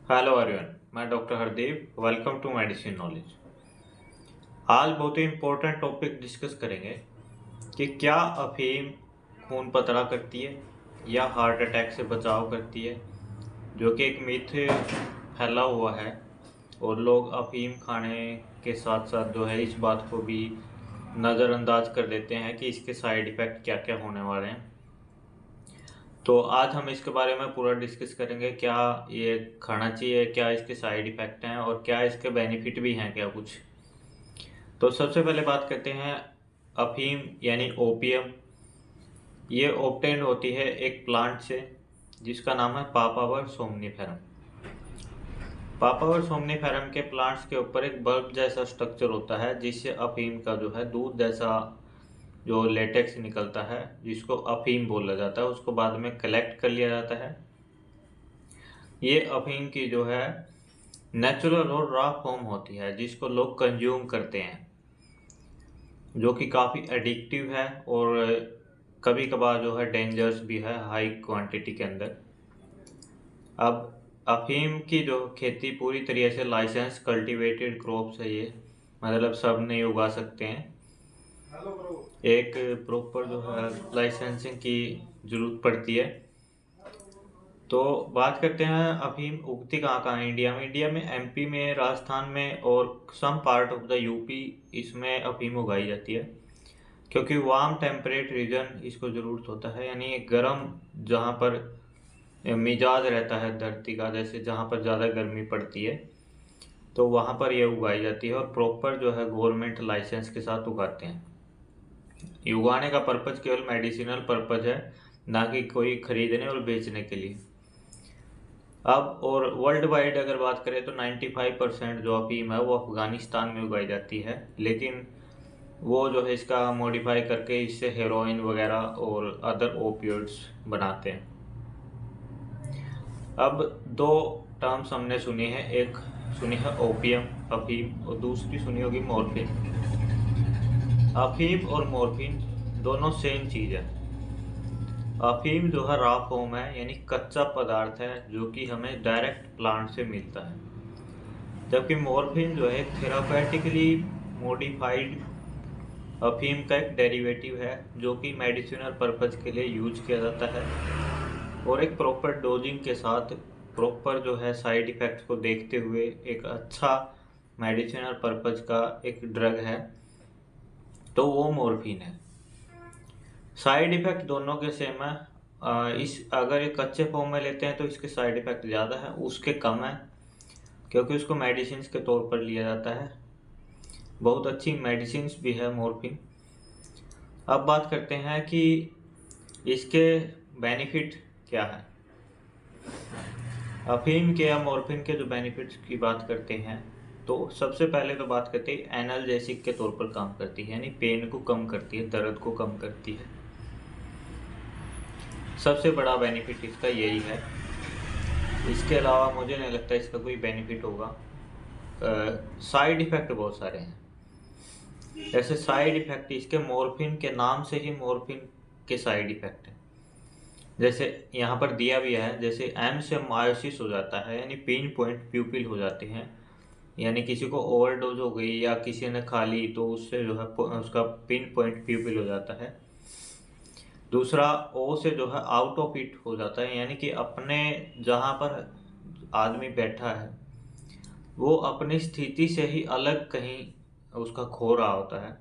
Hello everyone, मैं doctor Hardeep. Welcome to medicine knowledge. आज बहुत ही इम्पोर्टेंट टॉपिक डिस्कस करेंगे कि क्या अफीम खून पतला करती है या हार्ट अटैक से बचाव करती है, जो कि एक मिथ फैला हुआ है। और लोग अफीम खाने के साथ साथ जो है इस बात को भी नज़रअंदाज कर देते हैं कि इसके साइड इफ़ेक्ट क्या क्या होने वाले हैं। तो आज हम इसके बारे में पूरा डिस्कस करेंगे, क्या ये खाना चाहिए, क्या इसके साइड इफ़ेक्ट हैं और क्या इसके बेनिफिट भी हैं क्या कुछ। तो सबसे पहले बात करते हैं अफीम यानी ओपियम। ये ऑब्टेन होती है एक प्लांट से जिसका नाम है पापावर सोमनीफेरम। पापावर सोमनीफेरम के प्लांट्स के ऊपर एक बल्ब जैसा स्ट्रक्चर होता है जिससे अफीम का जो है दूध जैसा जो लेटेक्स निकलता है, जिसको अफीम बोला जाता है, उसको बाद में कलेक्ट कर लिया जाता है। ये अफीम की जो है नेचुरल और रॉ फॉर्म होती है जिसको लोग कंज्यूम करते हैं, जो कि काफ़ी एडिक्टिव है और कभी कभार जो है डेंजरस भी है हाई क्वांटिटी के अंदर। अब अफीम की जो खेती पूरी तरीके से लाइसेंस कल्टीवेटेड क्रॉप्स है ये, मतलब सब नहीं उगा सकते हैं। एक प्रॉपर जो है लाइसेंसिंग की ज़रूरत पड़ती है। तो बात करते हैं अफीम उगती कहाँ कहाँ है इंडिया में। इंडिया में एमपी में, राजस्थान में और some part of the UP, इसमें अफीम उगाई जाती है क्योंकि वार्म टेम्परेट रीजन इसको ज़रूरत होता है, यानी गर्म जहाँ पर मिजाज रहता है धरती का, जैसे जहाँ पर ज़्यादा गर्मी पड़ती है तो वहाँ पर यह उगाई जाती है और प्रॉपर जो है गवर्नमेंट लाइसेंस के साथ उगाते हैं। ये उगाने का पर्पज़ केवल मेडिसिनल पर्पज़ है, ना कि कोई खरीदने और बेचने के लिए। अब और वर्ल्ड वाइड अगर बात करें तो 95% जो अफीम है वो अफ़गानिस्तान में उगाई जाती है, लेकिन वो जो है इसका मॉडिफाई करके इससे हेरोइन वगैरह और अदर ओपियोइड्स बनाते हैं। अब दो टर्म्स हमने सुनी है, एक सुनी है ओपियम अफीम और दूसरी सुनी होगी मॉर्फिन। अफीम और मॉर्फिन दोनों सेम चीज़ है। अफीम जो है रॉ फॉर्म है, यानी कच्चा पदार्थ है जो कि हमें डायरेक्ट प्लांट से मिलता है, जबकि मॉर्फिन जो है थेरापेटिकली मॉडिफाइड अफीम का एक डेरिवेटिव है जो कि मेडिसिनल पर्पज़ के लिए यूज किया जाता है और एक प्रॉपर डोजिंग के साथ प्रॉपर जो है साइड इफ़ेक्ट्स को देखते हुए एक अच्छा मेडिसिनल पर्पज़ का एक ड्रग है, तो वो मॉर्फिन है। साइड इफ़ेक्ट दोनों के सेम है। इस अगर ये कच्चे फॉर्म में लेते हैं तो इसके साइड इफ़ेक्ट ज़्यादा है, उसके कम है क्योंकि उसको मेडिसिन के तौर पर लिया जाता है। बहुत अच्छी मेडिसिन भी है मॉर्फिन। अब बात करते हैं कि इसके बेनिफिट क्या है। अफीम के या मॉर्फिन के जो बेनिफिट्स की बात करते हैं तो सबसे पहले तो बात करते हैं एनाल्जेसिक के तौर पर काम करती है, यानी पेन को कम करती है, दर्द को कम करती है। सबसे बड़ा बेनिफिट इसका यही है। इसके अलावा मुझे नहीं लगता इसका कोई बेनिफिट होगा। साइड इफ़ेक्ट बहुत सारे हैं। जैसे साइड इफ़ेक्ट इसके मॉर्फिन के नाम से ही मॉर्फिन के साइड इफ़ेक्ट है। जैसे यहाँ पर दिया भी है, जैसे एम से मायोसिस हो जाता है, यानी पिन पॉइंट प्यूपिल हो जाते हैं, यानी किसी को ओवरडोज हो गई या किसी ने खा ली तो उससे जो है उसका पिन पॉइंट प्यूपिल हो जाता है। दूसरा ओ से जो है आउट ऑफ इट हो जाता है, यानी कि अपने जहाँ पर आदमी बैठा है वो अपनी स्थिति से ही अलग कहीं उसका खो रहा होता है,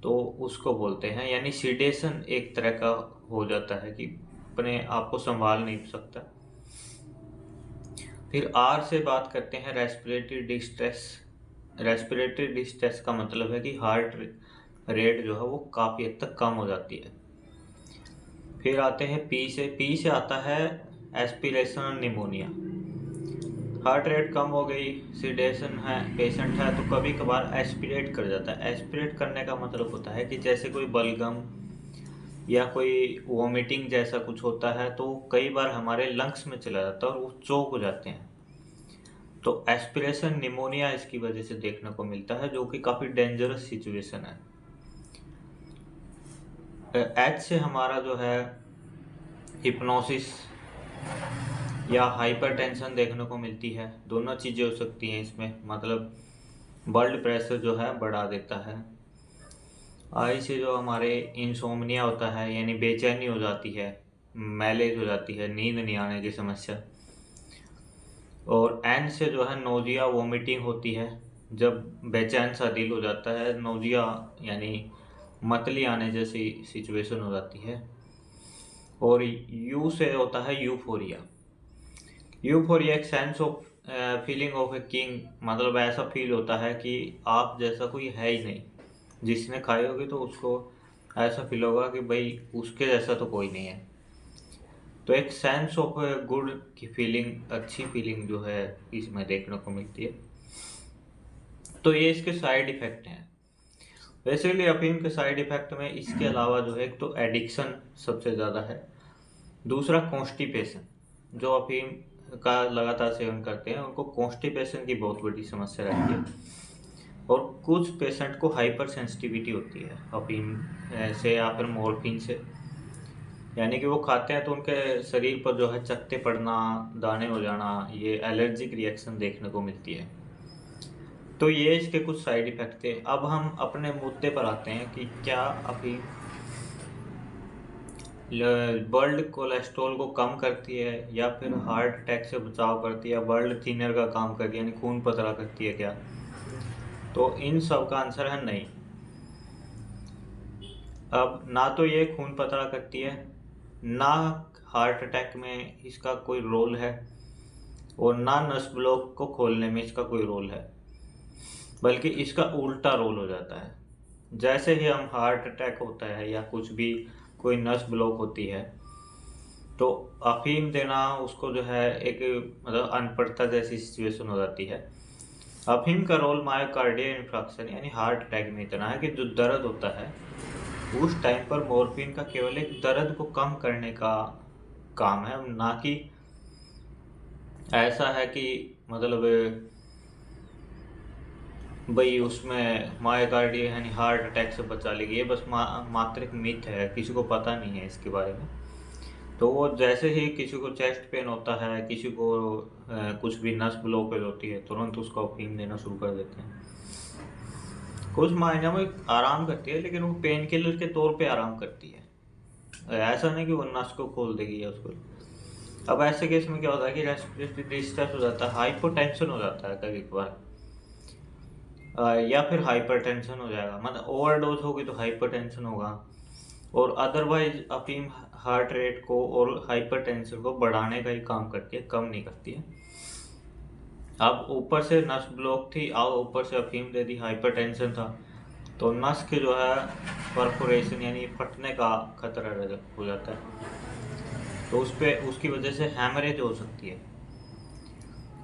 तो उसको बोलते हैं, यानी सीडेशन एक तरह का हो जाता है कि अपने आप को संभाल नहीं सकता। फिर आर से बात करते हैं रेस्पिरेटरी डिस्ट्रेस। रेस्पिरेटरी डिस्ट्रेस का मतलब है कि हार्ट रेट जो है वो काफ़ी हद तक कम हो जाती है। फिर आते हैं पी से आता है एस्पिरेशनल निमोनिया। हार्ट रेट कम हो गई, सीडेशन है, पेशेंट है तो कभी कभार एस्पिरेट कर जाता है। एस्पिरेट करने का मतलब होता है कि जैसे कोई बलगम या कोई वोमिटिंग जैसा कुछ होता है तो कई बार हमारे लंग्स में चला जाता है और वो चोक हो जाते हैं, तो एस्पिरेशन निमोनिया इसकी वजह से देखने को मिलता है, जो कि काफ़ी डेंजरस सिचुएशन है। एच से हमारा जो है हिप्नोसिस। या हाइपरटेंशन देखने को मिलती है। दोनों चीज़ें हो सकती हैं इसमें, मतलब ब्लड प्रेशर जो है बढ़ा देता है। आई से जो हमारे इंसोम्निया होता है, यानी बेचैनी हो जाती है, मैलेज हो जाती है, नींद नहीं आने की समस्या। और एन से जो है नोजिया वोमिटिंग होती है, जब बेचैन सा दिल हो जाता है, नोजिया यानी मतली आने जैसी सिचुएशन हो जाती है। और यू से होता है यूफोरिया। यूफोरिया एक sense of feeling of a king, मतलब ऐसा फील होता है कि आप जैसा कोई है ही नहीं। जिसने खाई होगी तो उसको ऐसा फील होगा कि भाई उसके जैसा तो कोई नहीं है। तो एक सेंस ऑफ गुड की फीलिंग, अच्छी फीलिंग जो है इसमें देखने को मिलती है। तो ये इसके साइड इफेक्ट हैं। बेसिकली अफीम के साइड इफेक्ट में इसके अलावा जो है, एक तो एडिक्शन सबसे ज़्यादा है, दूसरा कॉन्स्टिपेशन। जो अफीम का लगातार सेवन करते हैं उनको कॉन्स्टिपेशन की बहुत बड़ी समस्या रहती है। और कुछ पेशेंट को हाइपर सेंसिटिविटी होती है अफीम से या फिर मॉर्फिन से, यानी कि वो खाते हैं तो उनके शरीर पर जो है चकत्ते पड़ना, दाने हो जाना, ये एलर्जिक रिएक्शन देखने को मिलती है। तो ये इसके कुछ साइड इफेक्ट थे। अब हम अपने मुद्दे पर आते हैं कि क्या अफीम ब्लड कोलेस्ट्रॉल को कम करती है या फिर हार्ट अटैक से बचाव करती है, ब्लड थिनर का काम करती है यानी खून पतला करती है क्या? तो इन सब का आंसर है नहीं। अब ना तो ये खून पतला करती है, ना हार्ट अटैक में इसका कोई रोल है, और ना नस ब्लॉक को खोलने में इसका कोई रोल है, बल्कि इसका उल्टा रोल हो जाता है। जैसे ही हम हार्ट अटैक होता है या कुछ भी, कोई नस ब्लॉक होती है, तो अफीम देना उसको जो है एक मतलब अनपढ़ता जैसी सिचुएशन हो जाती है। अफीम का रोल मायोकार्डियल इन्फ्राक्शन यानी हार्ट अटैक में इतना है कि जो दर्द होता है उस टाइम पर मॉर्फिन का केवल एक दर्द को कम करने का काम है, ना कि ऐसा है कि मतलब भाई उसमें मायोकार्डियल यानी हार्ट अटैक से बचा लेगी। ये बस मात्र एक मिथ है, किसी को पता नहीं है इसके बारे में। तो वो जैसे ही किसी को चेस्ट पेन होता है, किसी को कुछ भी नस ब्लॉकेज होती है, तुरंत उसको अफीम देना शुरू कर देते हैं। कुछ मायने में आराम करती है, लेकिन वो पेन किलर के तौर पे आराम करती है, ऐसा नहीं कि वो नस को खोल देगी या उसको। अब ऐसे केस में क्या होता है कि रेस्पिरेटरी डिस्ट्रेस हो जाता है, हाइपोटेंशन हो जाता है कभी कभार, या फिर हाइपरटेंशन हो जाएगा, मतलब ओवरडोज होगी तो हाइपरटेंशन होगा। और अदरवाइज अफीम हार्ट रेट को और हाइपरटेंशन को बढ़ाने का ही काम करती है, कम नहीं करती है। अब ऊपर से नस ब्लॉक थी, आओ ऊपर से अफीम दे दी, हाइपरटेंशन था, तो नस के जो है परफोरेशन यानी फटने का खतरा हो जाता है, तो उस पर उसकी वजह से हैमरेज हो सकती है।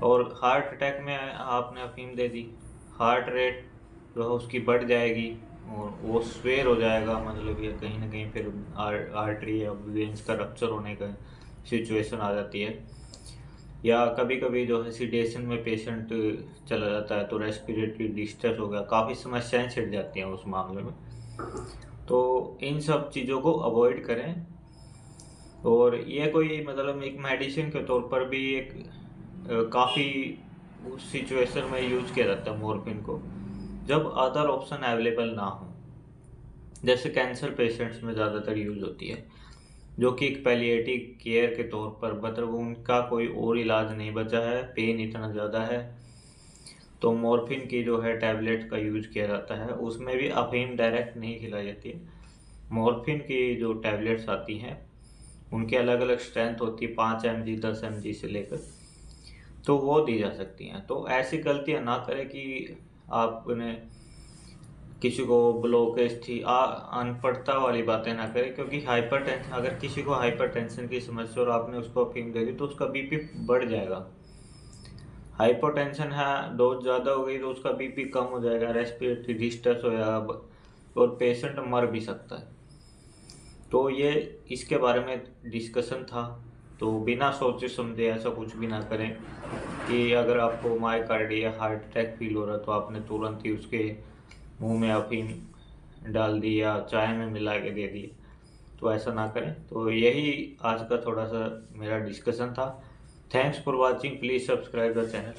और हार्ट अटैक में आपने अफीम दे दी, हार्ट रेट जो है उसकी बढ़ जाएगी और वो स्वेयर हो जाएगा, मतलब ये कहीं ना कहीं फिर आर्टरी या वेन्स का रप्चर होने का सिचुएशन आ जाती है। या कभी कभी जो है सीडेशन में पेशेंट चला जाता है तो रेस्पिरेटरी डिस्ट्रेस हो गया, काफ़ी समस्याएं छिड़ जाती हैं उस मामले में। तो इन सब चीज़ों को अवॉइड करें। और ये कोई मतलब एक मेडिसिन के तौर पर भी एक काफ़ी उस सिचुएशन में यूज किया जाता है मॉर्फिन को, जब अदर ऑप्शन अवेलेबल ना हो। जैसे कैंसर पेशेंट्स में ज़्यादातर यूज होती है, जो कि एक पैलिएटिव केयर के तौर पर, मतलब उनका कोई और इलाज नहीं बचा है, पेन इतना ज़्यादा है, तो मॉर्फिन की जो है टैबलेट का यूज किया जाता है। उसमें भी अफीम डायरेक्ट नहीं खिलाई जाती है, मॉर्फिन की जो टैबलेट्स आती हैं उनकी अलग अलग स्ट्रेंथ होती है, 5 mg 10 mg से लेकर, तो वो दी जा सकती हैं। तो ऐसी गलतियां ना करें कि आपने किसी को ब्लॉकेज थी, अनपढ़ता वाली बातें ना करें, क्योंकि हाइपरटेंशन, अगर किसी को हाइपरटेंशन की समस्या और आपने उसको अफीम दे दी तो उसका बीपी बढ़ जाएगा। हाइपोटेंशन है, डोज ज़्यादा हो गई तो उसका बीपी कम हो जाएगा, रेस्पिरेटरी डिस्ट्रेस हो जाएगा और पेशेंट मर भी सकता है। तो ये इसके बारे में डिस्कशन था। तो बिना सोचे समझे ऐसा कुछ भी ना करें कि अगर आपको मायोकार्डिया या हार्ट अटैक फील हो रहा है तो आपने तुरंत ही उसके मुंह में अफीम डाल दी या चाय में मिला के दे दी, तो ऐसा ना करें। तो यही आज का थोड़ा सा मेरा डिस्कशन था। Thanks for watching. Please subscribe the channel.